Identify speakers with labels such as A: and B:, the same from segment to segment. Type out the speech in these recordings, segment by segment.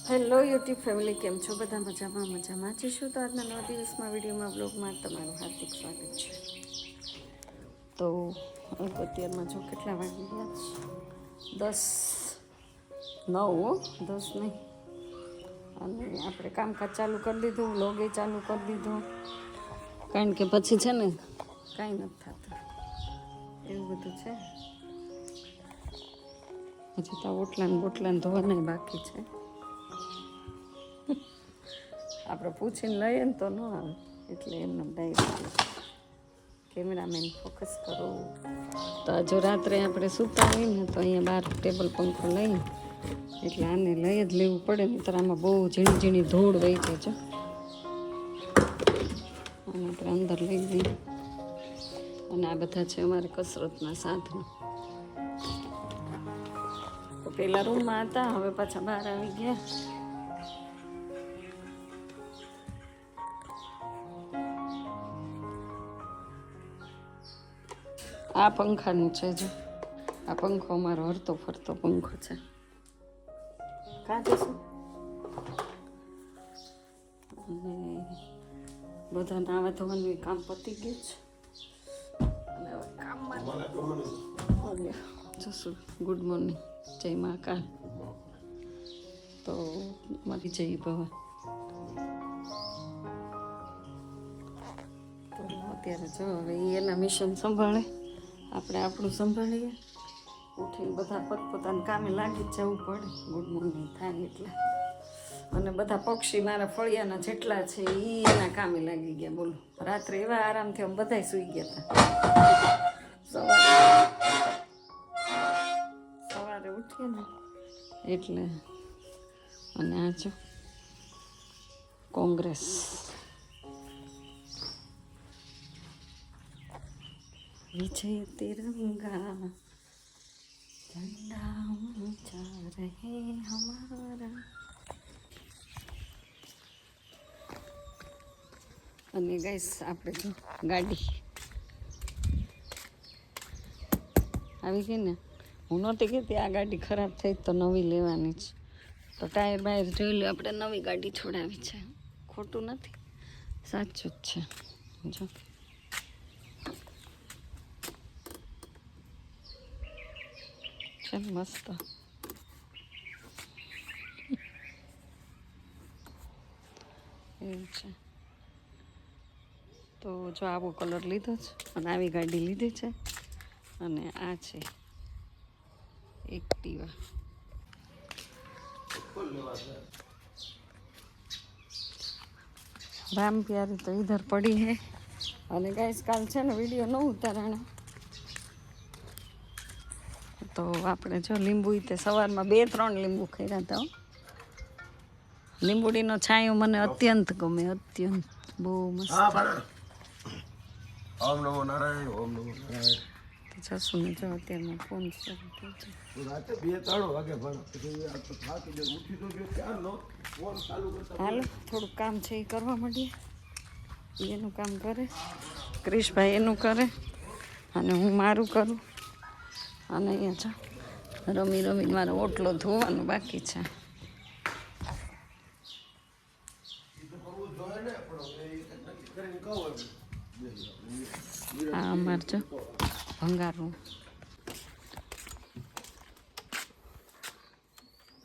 A: Hello YouTube family, કેમ છો? બધા મજામાં જઈશું. તો આજના નવા દિવસમાં વિડીયોમાં બ્લોગમાં તમારું હાર્દિક સ્વાગત છે. તો અત્યારમાં જો કેટલા વાગી ગયા છે? 10:09, 10 નહીં. અને આપણે કામકાજ ચાલુ કરી દીધું, વ્લોગે ચાલુ કરી દીધો, કારણ કે પછી છે ને કાંઈ નથી થતું, એવું બધું છે. હજી તો બોટલાને ધોવાના બાકી છે. આપણે પૂછીને લઈએ ને તો ન આવે, એટલે એમને ડાયરેક્ટ કેમેરામેન ફોકસ કરો. તો જો રાત્રે આપણે સૂતા હોય ને તો અહીંયા બહાર ટેબલ પંખો લઈએ, એટલે આને લઈ જ લેવું પડે ને. તો આમાં બહુ ઝીણી ઝીણી ધૂળ વહી જાય છે. આને આપણે અંદર લઈ લઈએ. અને આ બધા છે અમારે કસરતના સાધનો. તો પેલા રૂમમાં હતા, હવે પાછા બહાર આવી ગયા. આ પંખાનું છે, જો આ પંખો અમારો હરતો ફરતો પંખો છે. કાં જશું? અને બધા નાવા ધોવાનું કામ પતી ગયું છે. અને હવે કામમાં જશું. ગુડ મોર્નિંગ, જય મહાકાલ. તો મારી જય ભવન. તો અત્યારે જો હવે એના મિશન સંભાળે, આપણે આપણું સંભાળીએ. ઉઠીને બધા પોતપોતાના કામે લાગી જ જવું પડે, ગુડ મોર્નિંગ થાય એટલે. અને બધા પક્ષી મારા ફળિયાના જેટલા છે એ એના કામે લાગી ગયા. બોલો, રાત્રે એવા આરામથી અમે બધા સૂઈ ગયા હતા. સવારે ઉઠીએ ને એટલે. અને આ જો કોંગ્રેસ, વિજય તિરંગા ઝંડા ઊંચા રહે હમારા. અને ગાઈસ, આપણે જો ગાડી આવી ગઈ ને. હું નહોતી કહેતી આ ગાડી ખરાબ થઈ તો નવી લેવાની છે. તો ટાયર બાયર જોઈ લો, આપણે નવી ગાડી છોડાવી છે. ખોટું નથી, સાચું જ છે. જો છે મસ્ત. એવું છે. તો જો આવો કલર લીધો છે અને આવી ગાડી લીધી છે. અને આ છે એક્ટિવા. રામ પ્યારી તો ઇધર પડી હે. અને ગાઈસ, કાલ છે ને વિડીયો ન ઉતારાણે, તો આપણે જો લીંબુ તે સવારમાં 2-3 લીંબુ ખાઈ હતા. લીંબુડીનો છાંયો મને અત્યંત ગમે, અત્યંત બહુ મસ્ત.
B: ઓમ નમો નારાયણ, ઓમ નમો નારાયણ.
A: જશું ને જો અત્યારમાં ફોન
B: રાતે 2-3 વાગે
A: હાલો, થોડુંક કામ છે એ કરવા માંડીએ. એનું કામ કરે, ક્રિશભાઈ એનું કરે, અને હું મારું કરું. અને અહીંયા જો રમી મારો ઓટલો ધોવાનો બાકી છે. આ અમાર જો ભંગારું.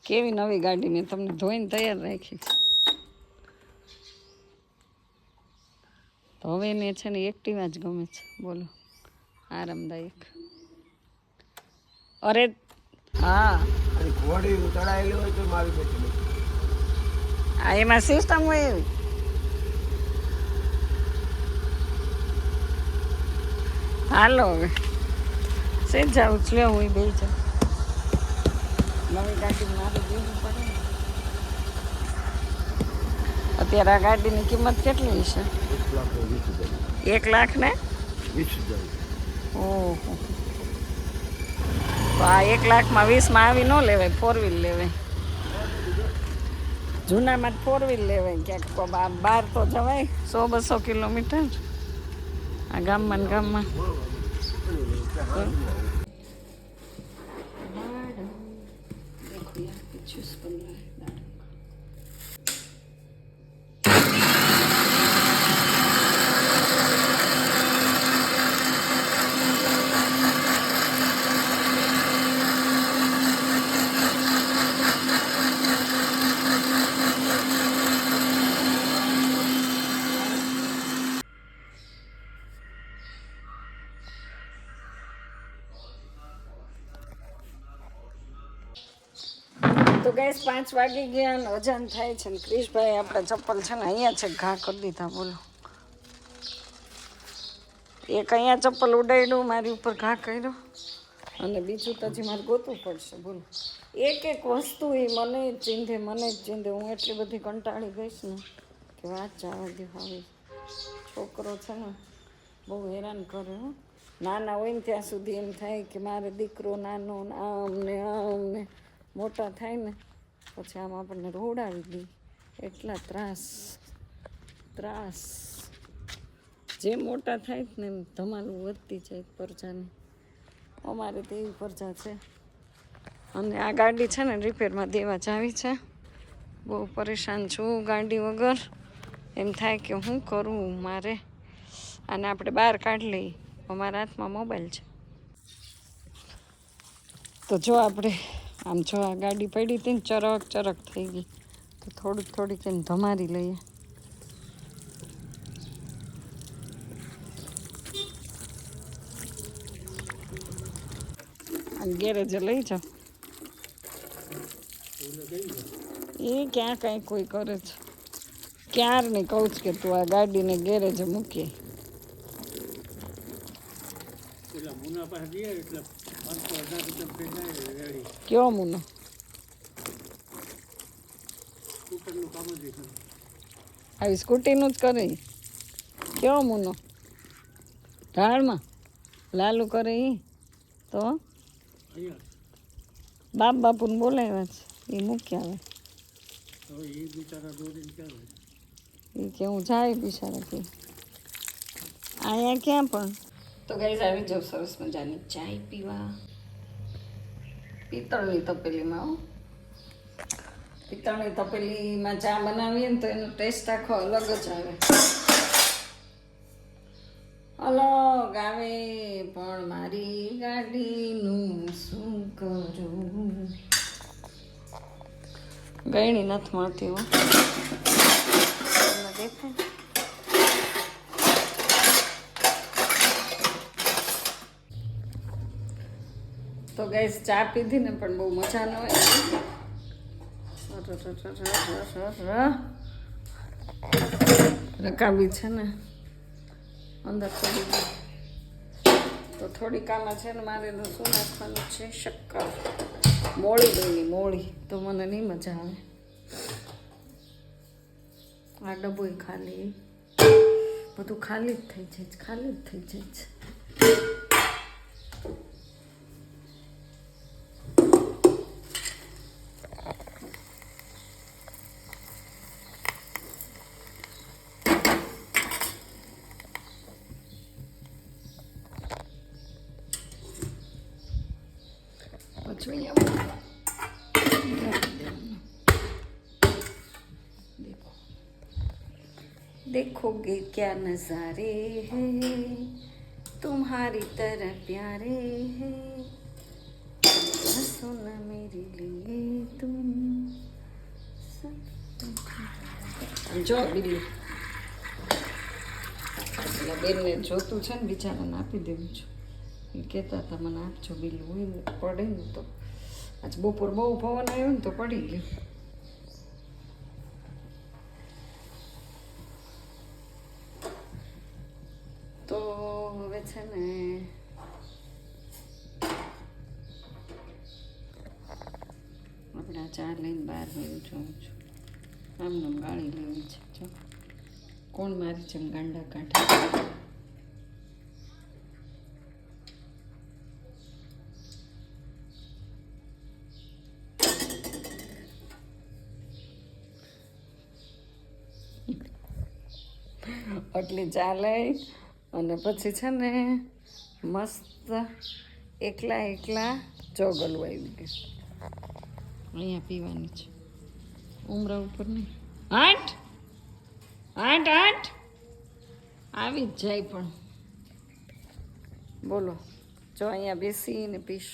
A: કેવી નવી ગાડી મેં તમને ધોઈને તૈયાર રાખી છે. તો હવે એને છે ને એક્ટિવા જ ગમે છે. બોલો, આરામદાયક. અરે હા,
B: ઘોડી ચડાયેલી હોય તો મારી બેઠી.
A: આ એમાં સિસ્ટમ હોય એવી. હાલો હવે સેજ જાઉં છું. હું બે જાઉં. નવી ગાડી મારે દેવું પડે ને. અત્યારે આ ગાડીની કિંમત કેટલી છે? 1 લાખ ને
B: 20,000.
A: ઓહો. તો આ 1 લાખમાં 20માં આવી ન લેવાય, 4 વ્હીલ લેવાય. જૂનામાં જ 4 વ્હીલ લેવાય. ક્યાંક બહાર તો જવાય 100-200 કિલોમીટર આ ગામમાં ને ગામમાં. તો ગેસ 5 વાગી ગયા અને અજાન થાય છે ને ક્રિશભાઈ આપણા ચપ્પલ છે ને અહીંયા છે ઘા કરી દીધા બોલો એક અહીંયા ચપ્પલ ઉડાડ્યું મારી ઉપર ઘા કર્યો અને બીજું તો હજી મારે ગોતવું પડશે બોલો એક વસ્તુ એ મને જ ચીંધે હું એટલી બધી કંટાળી ગઈશ ને કે વાત જવા દે હવે છોકરો છે ને બહુ હેરાન કરે હો નાના હોય ને ત્યાં સુધી એમ થાય કે મારે દીકરો નાનો આમ ને મોટા થાય ને પછી આમ આપણને રોડાવી દે એટલા ત્રાસ જે મોટા થાય ને એમ ધમાલું વધતી જાય પરજાની અમારે તો એવી પરજા છે અને આ ગાડી છે ને રિપેરમાં દેવા જાવી છે બહુ પરેશાન છું ગાડી વગર એમ થાય કે હું કરું મારે અને આપણે બહાર કાઢી લઈએ અમારા હાથમાં મોબાઈલ છે તો જો આપણે આમ જો આ ગાડી પડી હતી ને ચરક થઈ ગઈ તો થોડીક એને ધમારી લઈએ અને ગેરેજે લઈ જાઓ એ ક્યાં કાંઈ કોઈ કરે છે ક્યાર નહીં કહું છું કે તું આ ગાડીને ગેરેજે મૂકીએ કયો મુનો આવી સ્કૂટીનું જ કરે કયો મુનો ઢાળમાં લાલુ કરે એ તો બાપુને બોલાવ્યા છે એ મૂક્યા આવે એ કે હું જાય બિચારા કે અહીંયા ક્યાં પણ તો ગાઈઝ આવી જાવ સરસ મજાની ચાય પીવા પિત્તળની તપેલીમાં પિત્તળની તપેલીમાં ચા બનાવીએ ને તો એનો ટેસ્ટ આખો અલગ જ આવે અલગ આવે પણ મારી ગાડીનું શું કરું ગયણી નથી મળતી હો દેખાય તો ગેસ ચા પીધી ને પણ બહુ મજા ન હોય રકાબી છે ને અંદર પડી ગઈ તો થોડીક આમાં છે ને મારે શું નાખવાનું છે શક્કર મોળી તો મને નહીં મજા આવે આ ડબ્બો ખાલી બધું ખાલી જ થઈ જાય છે देखोगे क्या नजारे हैं तुम्हारी तरह प्यारे हैं हंसो ना मेरे लिए तुम જો બિલ્લી એટલે બેનને જોતું છે ને બિચારાને આપી દેવું છું એ કહેતા હતા મને આપજો બિલ્લું હોય ને પડે ને તો આજ બપોર બહુ પવન આવ્યો ને તો પડી ગયું તો હવે છે ને આપણે આ ચા લઈને બહાર વયું જોઉં છું આમને ગાળી લેવી છે જો કોણ મારી જેમ ગાંડા કાઢે આટલી ચા લઈ અને પછી છે ને મસ્ત એકલા ચોગલું આવી ગયું અહીંયા પીવાની છે ઉમરા ઉપર નહીં આઠ આવી જ જાય પણ બોલો જો અહીંયા બેસીને પીશ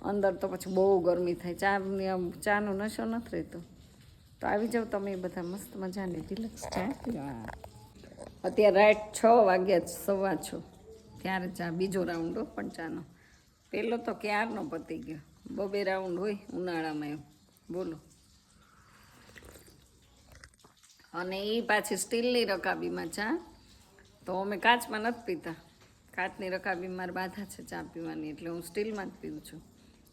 A: અંદર તો પછી બહુ ગરમી થાય ચાનો નશો નથી રહેતો તો આવી જાવ તમે બધા મસ્ત મજાની ડિલક્સ ચા પીવા અત્યારે રાઈટ 6 વાગ્યા 6:15 ત્યારે ચા બીજો રાઉન્ડ પણ ચાનો પહેલો તો ક્યારનો પતી ગયો 2 રાઉન્ડ હોય ઉનાળામાં એમ બોલો. અને એ પાછી સ્ટીલની રકાબીમાં ચા, તો અમે કાચમાં નથી પીતા. કાચની રકાબી મારે બાધા છે ચા પીવાની, એટલે હું સ્ટીલમાં જ પીવું છું.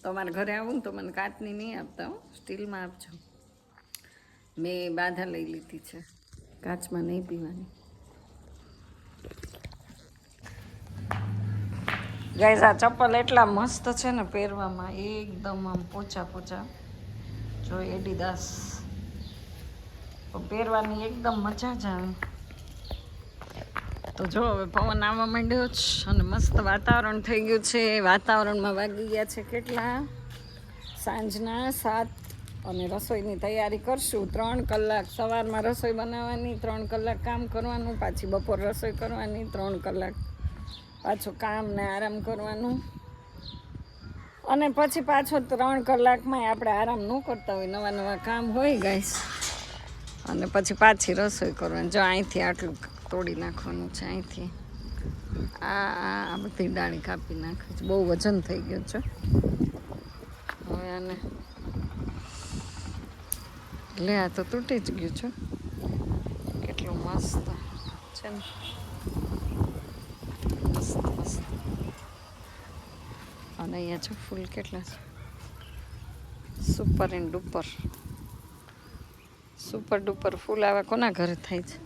A: તમારા ઘરે આવું ને તો મને કાચની નહીં આપતા હો, સ્ટીલમાં આપજો. મેં બાધા લઈ લીધી છે, કાચમાં નહીં પીવાની. ગાઈઝ આ ચપ્પલ એટલા મસ્ત છે ને પહેરવામાં, એકદમ આમ પોચા પોચા. જો એડિદાસ પહેરવાની એકદમ મજા જ આવે. તો જો હવે પવન આવવા માંડ્યો છે અને મસ્ત વાતાવરણ થઈ ગયું છે. વાતાવરણમાં વાગી ગયા છે કેટલા, સાંજના 7, અને રસોઈની તૈયારી કરશું. 3 કલાક સવારમાં રસોઈ બનાવવાની, 3 કલાક કામ કરવાનું, પાછી બપોર રસોઈ કરવાની, 3 કલાક પાછું કામ ને આરામ કરવાનું, અને પછી પાછો 3 કલાકમાં આપણે આરામ ન કરતા હોય, નવા નવા કામ હોય ગાઈસ. અને પછી પાછી રસોઈ કરવાની. જો અહીંથી આટલું તોડી નાખવાનું છે, અહીંથી આ બધી ડાળી કાપી નાખી છે. બહુ વજન થઈ ગયું છે. હવે આને લે, આ તો તૂટી જ ગયું છે. કેટલું મસ્ત છે ને, મસ્ત મસ્ત. અને અહીંયા જો ફૂલ કેટલા છે, super and duper, super duper ફૂલ આવા કોના ઘરે થાય છે.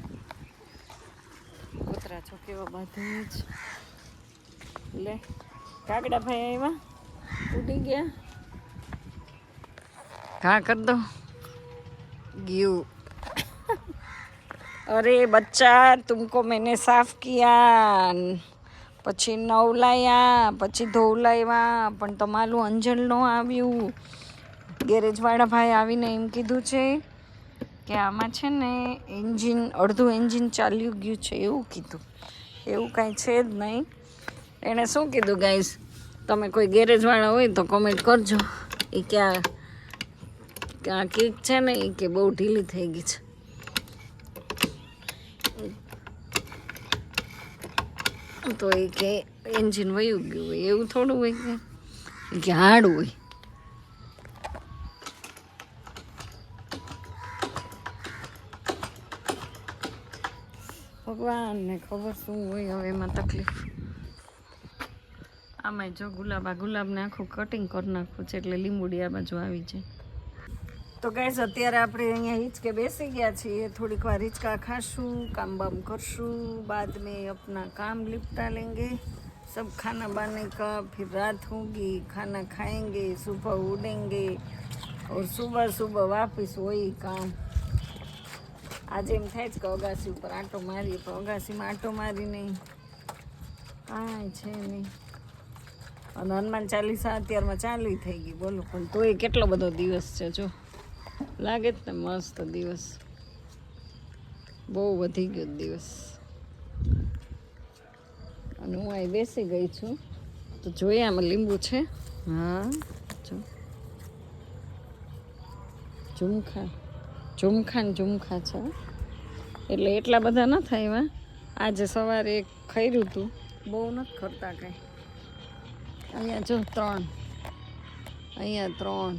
A: કૂતરા છો કેવા બધે જ. લે કાગડા ભાઈ આવ્યા, ઉડી ગયા, ઘા કરી દો ગયું. અરે બચ્ચા તુમકો મેને સાફ કિયા, પછી નવલાયા, પછી ધોવલાવ્યા, પણ તમારું અંજળ ન આવ્યું. ગેરેજવાળા ભાઈ આવીને એમ કીધું છે કે આમાં છે ને એન્જિન, અડધું એન્જિન ચાલ્યું ગયું છે એવું કીધું. એવું કાંઈ છે જ નહીં. એણે શું કીધું ગાઈસ, તમે કોઈ ગેરેજવાળા હોય તો કોમેન્ટ કરજો. એ ક્યાં કીક છે ને એ કે બહુ ઢીલી થઈ ગઈ છે. તો એ કે એન્જિન વયું ગયું હોય, એવું થોડું હોય કે હાર્ડ હોય. ભગવાનને ખબર શું હોય હવે એમાં તકલીફ. આમાંય જો ગુલાબને આખું કટિંગ કરી નાખવું છે, એટલે લીંબુડી આ બાજુ આવી જાય. તો ગાઈસ અત્યારે આપણે અહીંયા હિંચકે બેસી ગયા છીએ. થોડીક વાર હિંચકા ખાશું, કામ બામ કરશું, बाद में अपना काम निपटा लेंगे. सब खाना बाने का, फिर रात होगी, खाना खाएंगे, सुबह उड़ेंगे और सुबह सुबह वापस वही काम. આજે એમ થાય છે કે અગાસી ઉપર આંટો મારીએ, પણ અગાસીમાં આંટો મારી નહીં, કાંઈ છે નહીં. અને હનુમાન ચાલીસા અત્યારમાં ચાલુ થઈ ગઈ, બોલો. પણ તોય કેટલો બધો દિવસ છે, જો લાગે જ ને મસ્ત દિવસ. બહુ વધી ગયો દિવસ. અને હું અહીં બેસી ગઈ છું, તો જોઈએ આમાં લીંબુ છે. હા જો ઝુમખા છે, એટલે એટલા બધા ન થાય એમાં. આજે સવારે એક ખર્યું હતું, બહુ નથી ખરતા કાંઈ. અહીંયા જો 3, અહીંયા 3,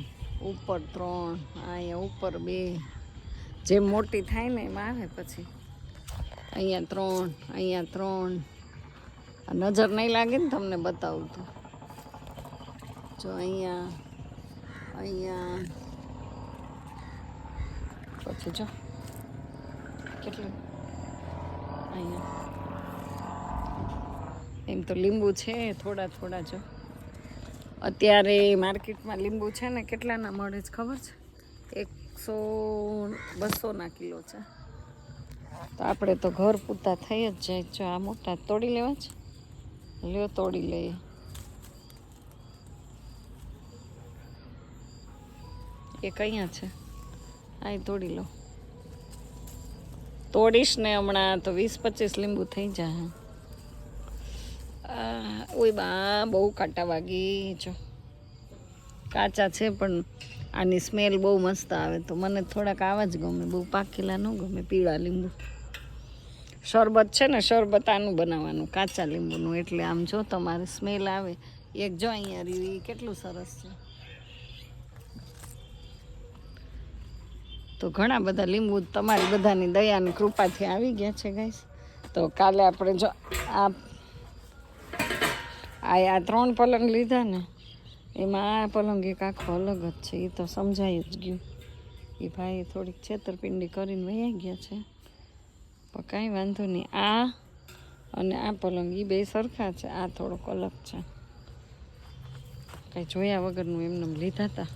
A: ઉપર 3, અહીંયા ઉપર 2, જેમ મોટી થાય ને એમાં આવે. પછી અહીંયા 3, અહીંયા 3. આ નજર નહીં લાગે ને તમને બતાવું તો. જો અહીંયા પછી જો કેટલું અહીંયા. એમ તો લીંબુ છે થોડા થોડા. જો અત્યારે માર્કેટમાં લીંબુ છે ને કેટલાના મળે છે ખબર છે? 100-200 કિલો છે. તો આપણે તો ઘર પૂરતા થઈ જ જાય. જો આ મોટા તોડી લેવા છે, લ્યો તોડી લઈએ. એક અહીંયા છે, આ તોડી લો. તોડીશ ને હમણાં તો 20-25 લીંબુ થઈ જાય. ઓય બા બહુ કાંટા વાગી. જો કાચા છે પણ આની સ્મેલ બહુ મસ્ત આવે. તો મને થોડાક આવા જ ગમે, બહુ પાકેલા ન ગમે. પીળા લીંબુ શરબત છે ને, શરબત આનું બનાવવાનું કાચા લીંબુનું. એટલે આમ જો તમારે સ્મેલ આવે. એક જો અહીંયા રીવી કેટલું સરસ છે. તો ઘણા બધા લીંબુ તમારી બધાની દયાની કૃપાથી આવી ગયા છે ગાઈસ. તો કાલે આપણે જો આ 3 પલંગ લીધા ને એમાં આ પલંગ એક આખો અલગ જ છે. એ તો સમજાઈ જ ગયું. એ ભાઈ થોડીક છેતરપિંડી કરીને વહી ગયા છે, પણ કાંઈ વાંધો નહીં. આ અને આ પલંગ એ બે સરખા છે, આ થોડોક અલગ છે. કાંઈ જોયા વગરનું એમને લીધા હતા.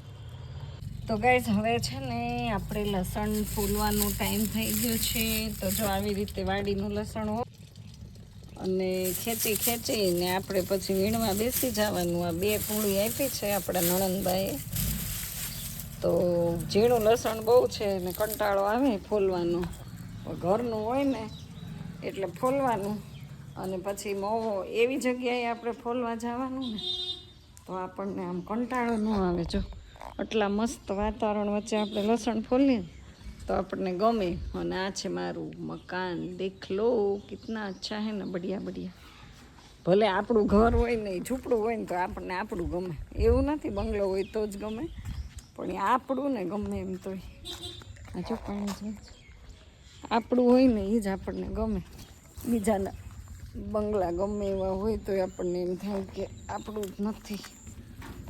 A: તો ગાઈઝ હવે છે ને આપણે લસણ ફૂલવાનો ટાઈમ થઈ ગયો છે. તો જો આવી રીતે વાડીનું લસણ હોય અને ખેંચીને આપણે પછી વીણવા બેસી જવાનું. આ 2 કુંડી આપી છે આપણા નણંદબાઈએ. તો ઝીણું લસણ બહુ છે ને કંટાળો આવે ફોલવાનો. ઘરનું હોય ને એટલે ફોલવાનું, અને પછી મોવો એવી જગ્યાએ આપણે ફોલવા જવાનું ને તો આપણને આમ કંટાળો ન આવે. જો આટલા મસ્ત વાતાવરણ વચ્ચે આપણે લસણ ફોલીએ તો આપણને ગમે. અને આ છે મારું મકાન, દેખ લો કિતના અચ્છા હે ને, બઢિયા બઢિયા. ભલે આપણું ઘર હોય ને ઝૂંપડું હોય ને તો આપણને આપણું ગમે. એવું નથી બંગલો હોય તો જ ગમે, પણ એ આપણું ને ગમે એમ. તોય આ જો પાણી છે, આપણું હોય ને એ જ આપણને ગમે. બીજાના બંગલા ગમે એવા હોય તો આપણને એમ થાય કે આપણું જ નથી.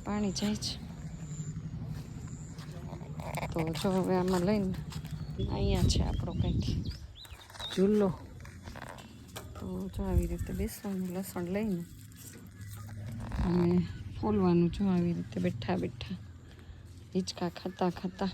A: પાણી જાય છે. તો જો હવે આમાં લઈને અહીંયા છે આપણો કંઈક ઝૂલો. તો જો આવી રીતે બેસવાનું, લસણ લઈને અને ફોલવાનું. જો આવી રીતે બેઠા હિંચકા ખાતા